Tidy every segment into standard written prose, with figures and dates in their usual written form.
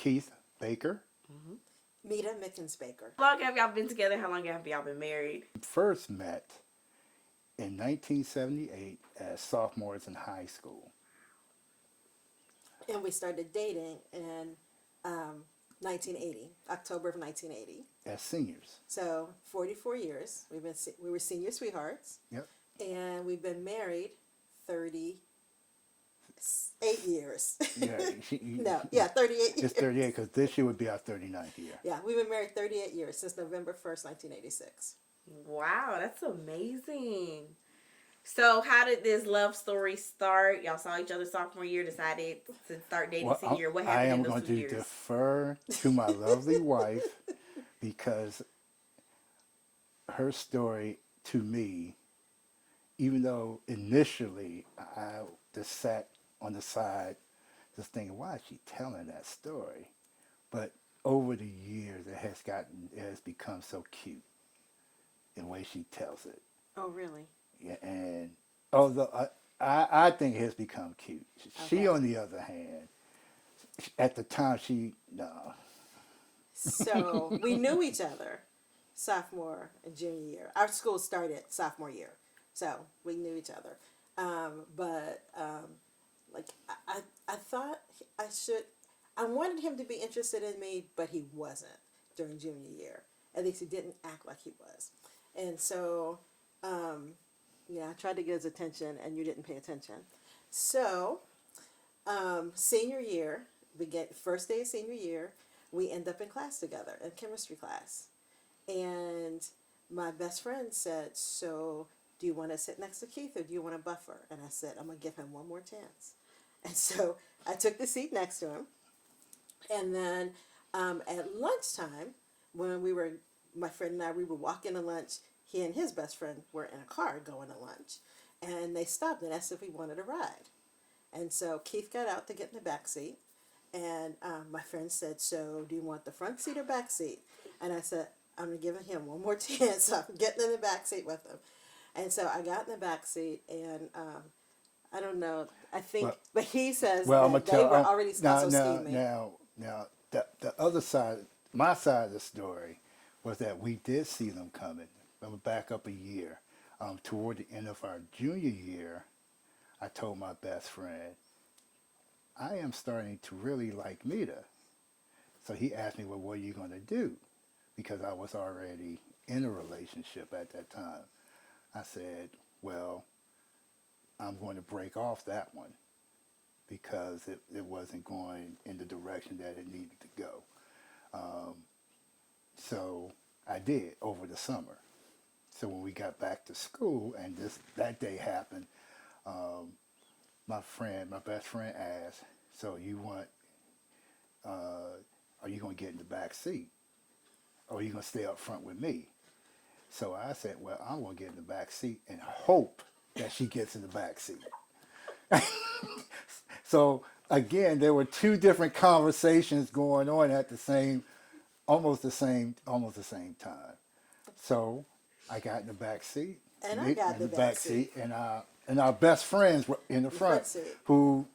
Keith Baker. Mita Mickens Baker. How long have y'all been together? How long have y'all been married? First met in 1978 as sophomores in high school. And we started dating in 1980, October of 1980. As seniors. So 44 years. We were senior sweethearts. Yep. And we've been married 38 years. Yeah. No, yeah, 38 years. It's 38 because this year would be our 39th year. Yeah, we've been married 38 years since November 1st, 1986. Wow, that's amazing. So how did this love story start? Y'all saw each other sophomore year, decided to start dating Well, senior year. What I happened am in those going 2 to years? defer to my lovely wife because her story to me, even though initially I just sat on the side just thinking, why is she telling that story? But over the years, it has become so cute in the way she tells it. Oh, really? Yeah, and although I think it has become cute. Okay. She, on the other hand, at the time, no. So we knew each other sophomore and junior year. Our school started sophomore year, so we knew each other. Like I thought I wanted him to be interested in me, but he wasn't during junior year. At least he didn't act like he was. And so, I tried to get his attention, and you didn't pay attention. So, senior year, first day of senior year, we end up in class together, in chemistry class. And my best friend said, so do you want to sit next to Keith or do you want to buffer? And I said, I'm going to give him one more chance. And so I took the seat next to him. And then at lunchtime, when my friend and I, we were walking to lunch, he and his best friend were in a car going to lunch. And they stopped and asked if we wanted a ride. And so Keith got out to get in the back seat. And my friend said, so do you want the front seat or back seat? And I said, I'm going to give him one more chance. So I'm getting in the back seat with him. And so I got in the back seat, and I don't know. I think, but he says that they were already also scheming. Now, the other side, my side of the story, was that we did see them coming. I'm gonna back up a year. Toward the end of our junior year, I told my best friend, I am starting to really like Mita. So he asked me, well, what are you going to do? Because I was already in a relationship at that time. I said, well, I'm going to break off that one because it wasn't going in the direction that it needed to go. So I did over the summer. So when we got back to school and that day happened, my best friend asked, so are you going to get in the back seat? Or are you going to stay up front with me? So I said, well, I'm going to get in the back seat and hope that she gets in the back seat. So again, there were two different conversations going on at almost the same time. So I got in the back seat. And I got in the back seat. And our best friends were in the front seat. who,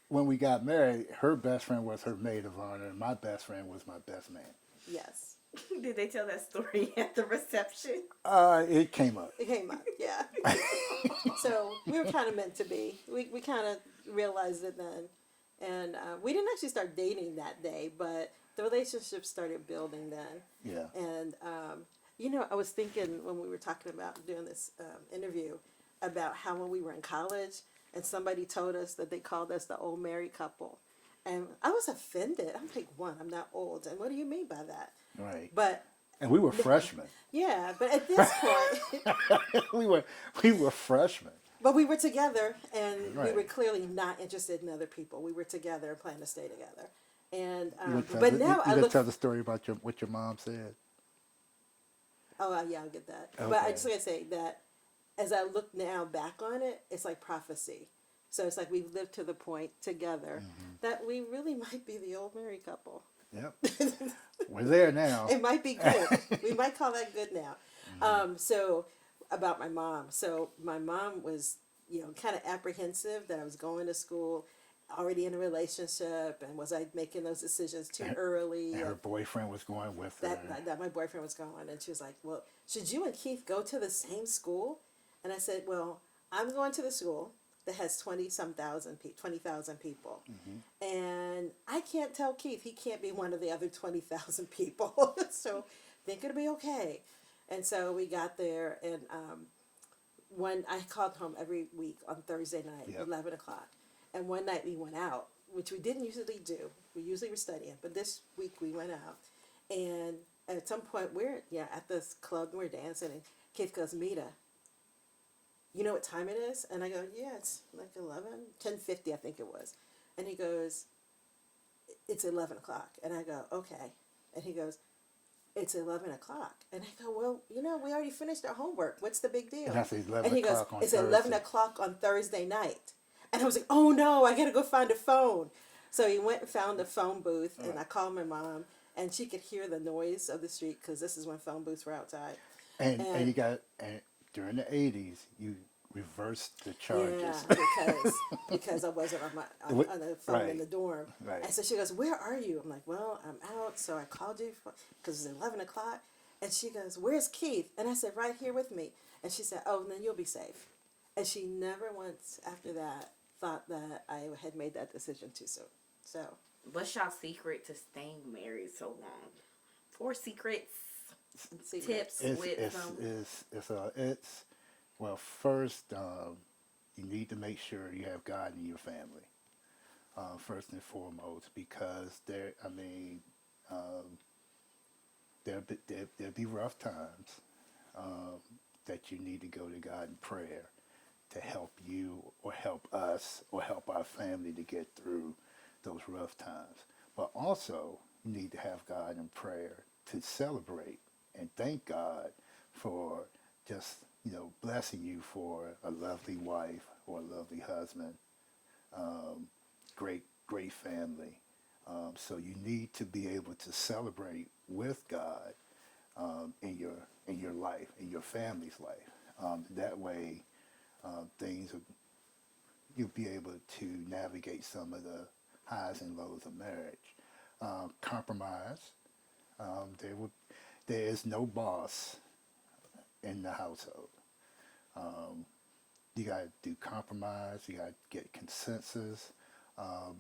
when we got married, her best friend was her maid of honor, and my best friend was my best man. Yes. Did they tell that story at the reception? It came up. It came up, yeah. So we were kind of meant to be. We kind of realized it then. And we didn't actually start dating that day, but the relationship started building then. Yeah. And, I was thinking when we were talking about doing this interview about how when we were in college and somebody told us that they called us the old married couple. And I was offended. I'm like, I'm not old. And what do you mean by that? Right. And we were freshmen. Yeah, but at this point, we were freshmen. But we were together, and Right. we were clearly not interested in other people. We were together and planned to stay together. And you tell the story about what your mom said. Oh yeah, I'll get that. Okay. But I just gotta say that as I look now back on it, it's like prophecy. So it's like we've lived to the point together that we really might be the old married couple. Yep. We're there now. It might be good. We might call that good now. So about my mom. So my mom was, kind of apprehensive that I was going to school already in a relationship, and was I making those decisions too early? And her boyfriend was going with her. That my boyfriend was going, and she was like, "Well, should you and Keith go to the same school?" And I said, "Well, I'm going to the school that has 20,000 people, and I can't tell Keith he can't be one of the other 20,000 people. So I think it'll be okay." And so we got there, and I called home every week on Thursday night, Yep. 11 o'clock, and one night we went out, which we didn't usually do. We usually were studying, but this week we went out, and at some point we're at this club and we're dancing, and Keith goes, "Mita, you know what time it is?" And I go, "Yeah, it's like 10:50, I think it was." And he goes, "It's 11 o'clock." And I go, "Okay." And he goes, "It's 11 o'clock." And I go, "Well, we already finished our homework. What's the big deal?" And that's 11 And he goes, o'clock on "It's 11 Thursday. o'clock on Thursday night." And I was like, "Oh no, I gotta go find a phone." So he went and found a phone booth, and I called my mom, and she could hear the noise of the street because this is when phone booths were outside. And you got, and during the 80s, you reversed the charges. Yeah, because I wasn't on the phone in Right. the dorm. Right. And so she goes, "Where are you?" I'm like, "Well, I'm out, so I called you because it's 11 o'clock." And she goes, "Where's Keith?" And I said, "Right here with me." And she said, "Oh, then you'll be safe." And she never once after that thought that I had made that decision too soon. So What's y'all secret to staying married so long? 4 secrets, secret. tips It's, with it's, some. it's, well, first, you need to make sure you have God in your family, first and foremost, because there'll be rough times, that you need to go to God in prayer to help you or help us or help our family to get through those rough times. But also, you need to have God in prayer to celebrate and thank God for just, blessing you for a lovely wife or a lovely husband, great family. So you need to be able to celebrate with God, in your life, in your family's life. That way, things will, you'll be able to navigate some of the highs and lows of marriage. Compromise. There will, there is no boss in the household. You got to do compromise. You got to get consensus. Um,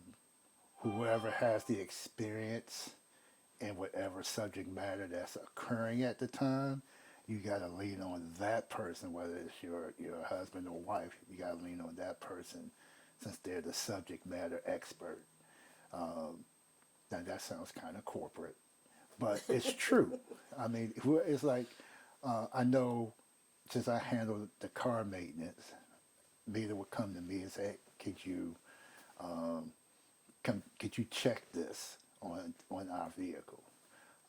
Whoever has the experience in whatever subject matter that's occurring at the time, you got to lean on that person, whether it's your husband or wife. You got to lean on that person since they're the subject matter expert. Now that sounds kind of corporate, but it's true. I mean, it's like, I know since I handle the car maintenance, Mita would come to me and say, um, could you check this on our vehicle?"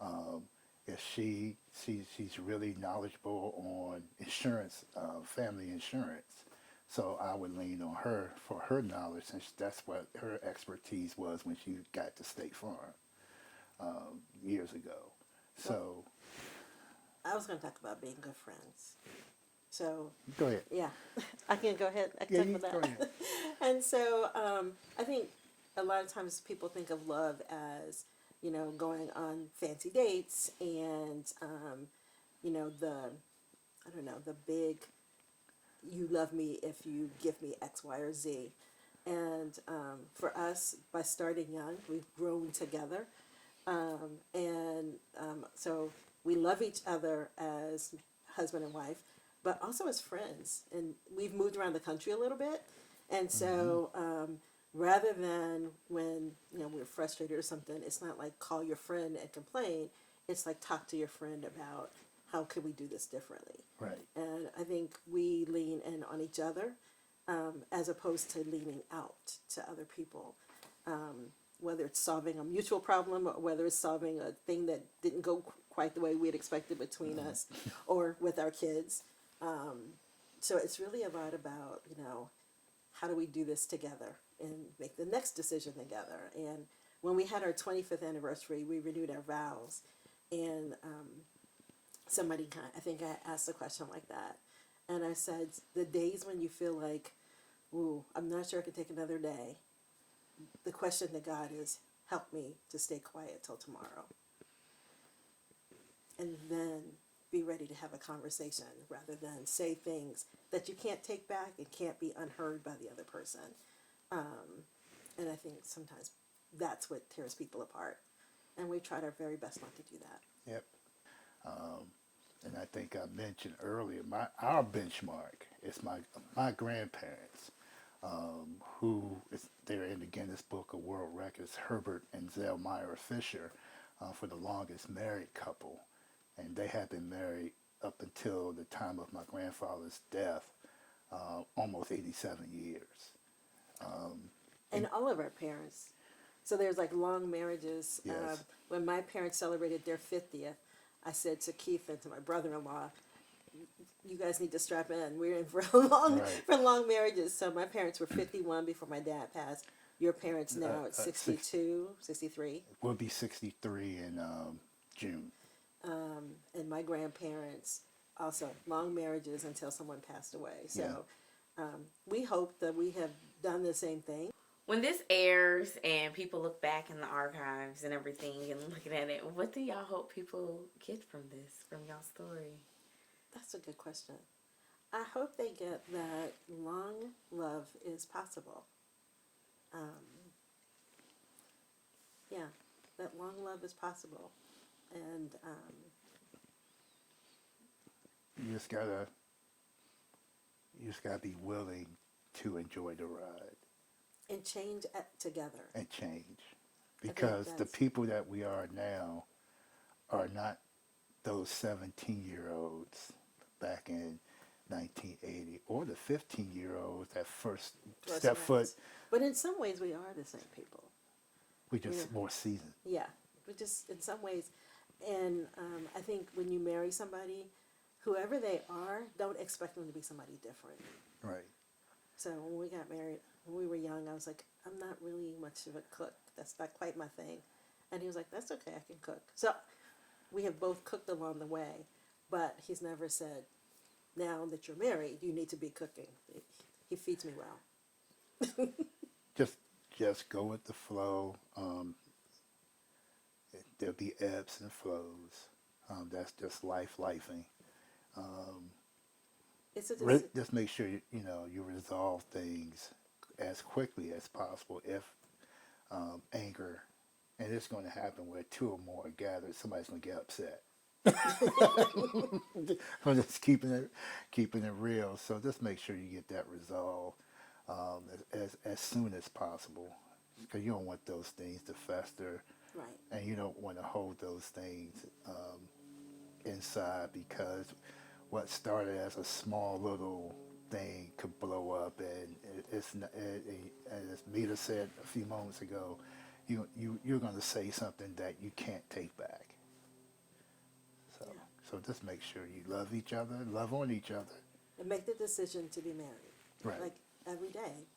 Um, if she's really knowledgeable on insurance, family insurance, so I would lean on her for her knowledge since that's what her expertise was when she got to State Farm, years ago. So I was going to talk about being good friends. So go ahead. yeah, I can go ahead. I can Yeah, talk you about go that. ahead. And so I think a lot of times people think of love as going on fancy dates and the I don't know, the big "you love me if you give me X, Y, or Z." And for us, by starting young, we've grown together, so we love each other as husband and wife, but also as friends. And we've moved around the country a little bit, and so rather than when we're frustrated or something, it's not like call your friend and complain. It's like talk to your friend about how could we do this differently. Right. And I think we lean in on each other, as opposed to leaning out to other people, whether it's solving a mutual problem or whether it's solving a thing that didn't go quite the way we had expected between us or with our kids. So it's really a lot about, how do we do this together and make the next decision together. And when we had our 25th anniversary, we renewed our vows. And I think I asked a question like that. And I said, the days when you feel like, ooh, I'm not sure I can take another day, the question to God is, help me to stay quiet till tomorrow. And then be ready to have a conversation rather than say things that you can't take back and can't be unheard by the other person. And I think sometimes that's what tears people apart. And we tried our very best not to do that. Yep. And I think I mentioned earlier, our benchmark is my grandparents, who is they're in the Guinness Book of World Records, Herbert and Zellmeyer Fisher, for the longest married couple, and they had been married up until the time of my grandfather's death, almost 87 years. And all of our parents. So there's like long marriages. Yes. When my parents celebrated their 50th, I said to Keith and to my brother-in-law, you guys need to strap in. We're in for long marriages. So my parents were 51 before my dad passed. Your parents now at 62, 63. We'll be 63 in June. And my grandparents also long marriages until someone passed away. So we hope that we have done the same thing. When this airs and people look back in the archives and everything and looking at it, what do y'all hope people get from this, from y'all story? That's a good question. I hope they get that long love is possible. That long love is possible. And You just gotta be willing to enjoy the ride and change together. and change, because the people that we are now are not those 17-year-olds back in 1980 or the 15-year-olds that first step foot. But in some ways, we are the same people. We just more seasoned. Yeah, we just in some ways, and I think when you marry somebody, whoever they are, don't expect them to be somebody different. Right. So when we got married, when we were young, I was like, I'm not really much of a cook. That's not quite my thing. And he was like, that's okay, I can cook. So we have both cooked along the way, but he's never said, now that you're married, you need to be cooking. He feeds me well. Just go with the flow. There'll be ebbs and flows. That's just lifing. It's a Just make sure you resolve things as quickly as possible. If anger, and it's going to happen where two or more are gathered, somebody's going to get upset. I'm just keeping it real. So just make sure you get that resolved as soon as possible, because you don't want those things to fester, right. and you don't want to hold those things inside, because what started as a small little thing could blow up, and as Mita said a few moments ago, you're going to say something that you can't take back. So just make sure you love each other, love on each other. And make the decision to be married. Right. Like every day.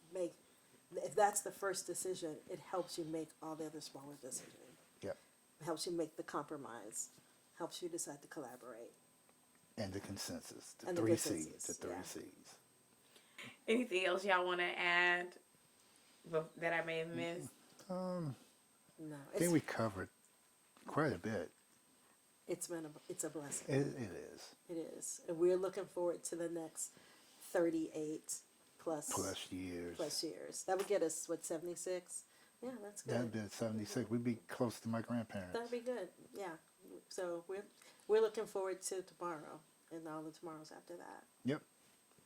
If that's the first decision, it helps you make all the other smaller decisions. Yep. It helps you make the compromise. Helps you decide to collaborate. And the consensus. The And three the C's. consensus, The three yeah. C's. Anything else y'all want to add that I may have missed? No. I think we covered quite a bit. It's a blessing. It is. It is. And we're looking forward to the next 38 plus years. That would get us, 76? Yeah, that's good. That'd be 76. We'd be close to my grandparents. That'd be good. Yeah. So we're looking forward to tomorrow and all the tomorrows after that. Yep.